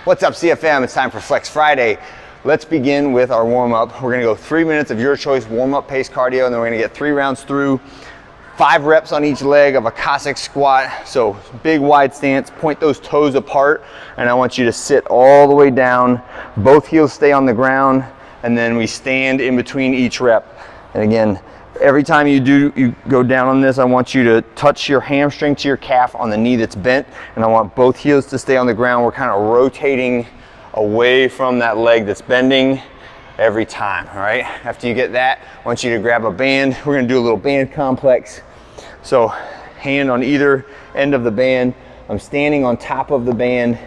What's up, CFM? It's time for Flex Friday. Let's begin with our warm-up. We're gonna go 3 minutes of your choice warm-up pace cardio, and then we're gonna get 3 rounds through, 5 reps on each leg of a Cossack squat. So big wide stance, point those toes apart, and I want you to sit all the way down. Both heels stay on the ground, and then we stand in between each rep. And again, every time you go down on this, I want you to touch your hamstring to your calf on the knee that's bent, and I want both heels to stay on the ground. We're kind of rotating away from that leg that's bending every time, all right? After you get that, I want you to grab a band. We're gonna do a little band complex. So hand on either end of the band. I'm standing on top of the band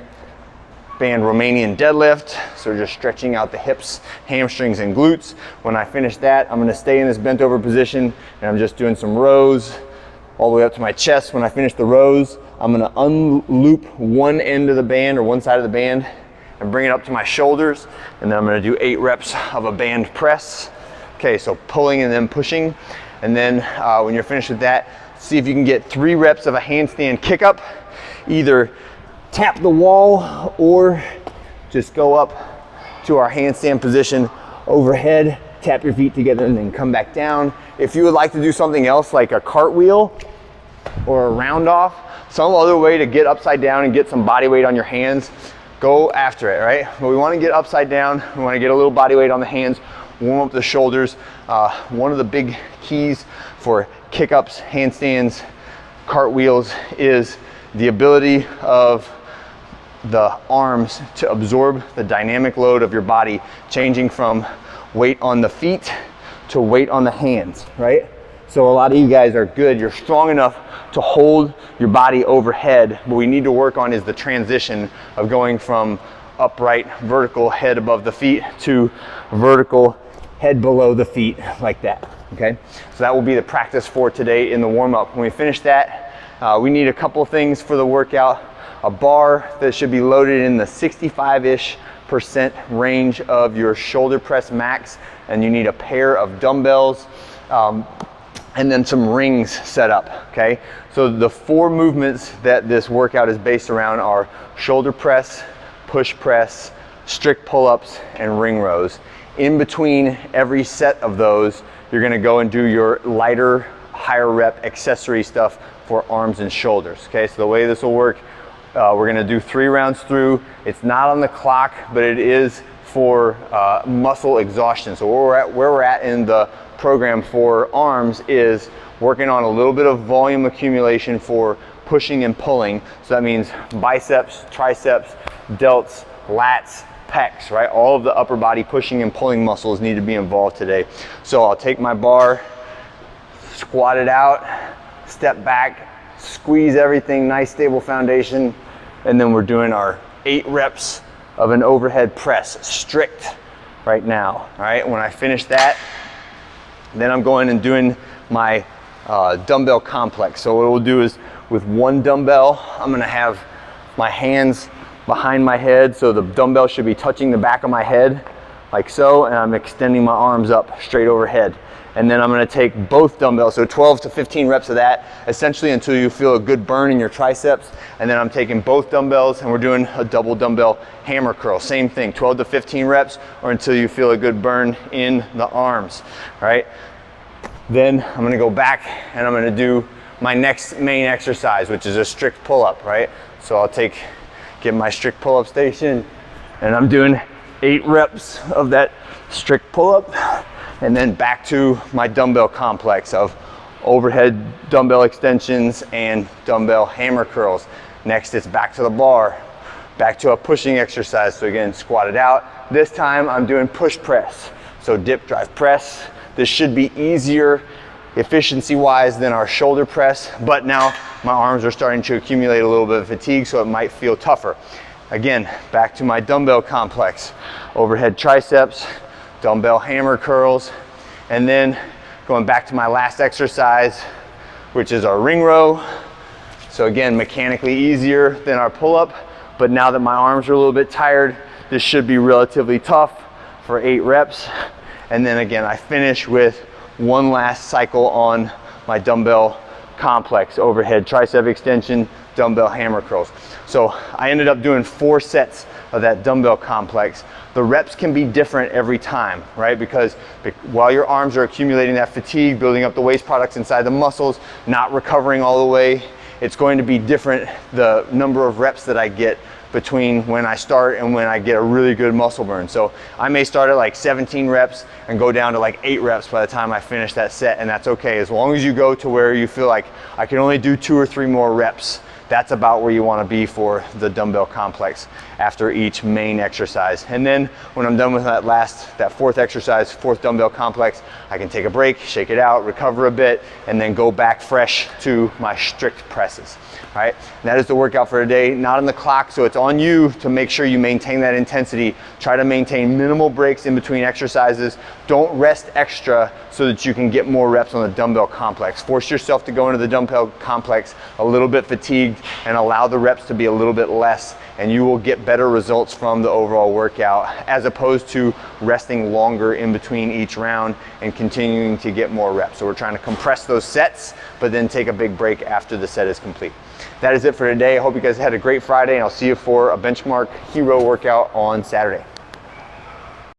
Romanian deadlift. So we're just stretching out the hips, hamstrings, and glutes. When I finish that, I'm gonna stay in this bent over position, and I'm just doing some rows all the way up to my chest. When I finish the rows, I'm gonna unloop one end of the band or one side of the band and bring it up to my shoulders, and then I'm gonna do 8 reps of a band press. Okay, so pulling and then pushing. And then when you're finished with that, see if you can get 3 reps of a handstand kick up. Either tap the wall or just go up to our handstand position overhead, tap your feet together, and then come back down. If you would like to do something else like a cartwheel or a round off, some other way to get upside down and get some body weight on your hands, go after it, right? But we want to get upside down. We want to get a little body weight on the hands, warm up the shoulders. One of the big keys for kick-ups, handstands, cartwheels is the ability of the arms to absorb the dynamic load of your body, changing from weight on the feet to weight on the hands, right? So a lot of you guys are good. You're strong enough to hold your body overhead. What we need to work on is the transition of going from upright, vertical, head above the feet to vertical, head below the feet, like that, okay? So that will be the practice for today in the warm-up. When we finish that, we need a couple of things for the workout. A bar that should be loaded in the 65-ish% range of your shoulder press max, and you need a pair of dumbbells, and then some rings set up, okay? So the 4 movements that this workout is based around are shoulder press, push press, strict pull-ups, and ring rows. In between every set of those, you're gonna go and do your lighter, higher rep accessory stuff for arms and shoulders, okay? So the way this will work, we're gonna do 3 rounds through. It's not on the clock, but it is for muscle exhaustion. So where we're at in the program for arms is working on a little bit of volume accumulation for pushing and pulling. So that means biceps, triceps, delts, lats, pecs, right? All of the upper body pushing and pulling muscles need to be involved today. So I'll take my bar, squat it out, step back, squeeze everything, nice stable foundation, and then we're doing our 8 reps of an overhead press, strict right now, all right? When I finish that, then I'm going and doing my dumbbell complex. So what we'll do is with 1 dumbbell, I'm gonna have my hands behind my head, so the dumbbell should be touching the back of my head, like so, and I'm extending my arms up straight overhead. And then I'm gonna take both dumbbells, so 12 to 15 reps of that, essentially until you feel a good burn in your triceps. And then I'm taking both dumbbells and we're doing a double dumbbell hammer curl. Same thing, 12 to 15 reps, or until you feel a good burn in the arms, all right? Then I'm gonna go back and I'm gonna do my next main exercise, which is a strict pull-up, right? So I'll get my strict pull-up station, and I'm doing 8 reps of that strict pull-up, and then back to my dumbbell complex of overhead dumbbell extensions and dumbbell hammer curls. Next, it's back to the bar, back to a pushing exercise. So again, squat it out. This time I'm doing push press. So dip, drive, press. This should be easier efficiency-wise than our shoulder press, but now my arms are starting to accumulate a little bit of fatigue, so it might feel tougher. Again, back to my dumbbell complex. Overhead triceps, dumbbell hammer curls, and then going back to my last exercise, which is our ring row. So again, mechanically easier than our pull-up, but now that my arms are a little bit tired, this should be relatively tough for 8 reps. And then again, I finish with 1 last cycle on my dumbbell complex, overhead tricep extension, dumbbell hammer curls. So I ended up doing 4 sets of that dumbbell complex. The reps can be different every time, right? Because while your arms are accumulating that fatigue, building up the waste products inside the muscles, not recovering all the way, it's going to be different, the number of reps that I get between when I start and when I get a really good muscle burn. So I may start at like 17 reps and go down to like 8 reps by the time I finish that set, and that's okay. As long as you go to where you feel like I can only do 2 or 3 more reps, that's about where you want to be for the dumbbell complex after each main exercise. And then when I'm done with that 4th exercise, 4th dumbbell complex, I can take a break, shake it out, recover a bit, and then go back fresh to my strict presses. All right, and that is the workout for today. Not on the clock, so it's on you to make sure you maintain that intensity. Try to maintain minimal breaks in between exercises. Don't rest extra so that you can get more reps on the dumbbell complex. Force yourself to go into the dumbbell complex a little bit fatigued and allow the reps to be a little bit less, and you will get better results from the overall workout as opposed to resting longer in between each round and continuing to get more reps. So we're trying to compress those sets, but then take a big break after the set is complete. That is it for today. I hope you guys had a great Friday, and I'll see you for a Benchmark Hero workout on Saturday.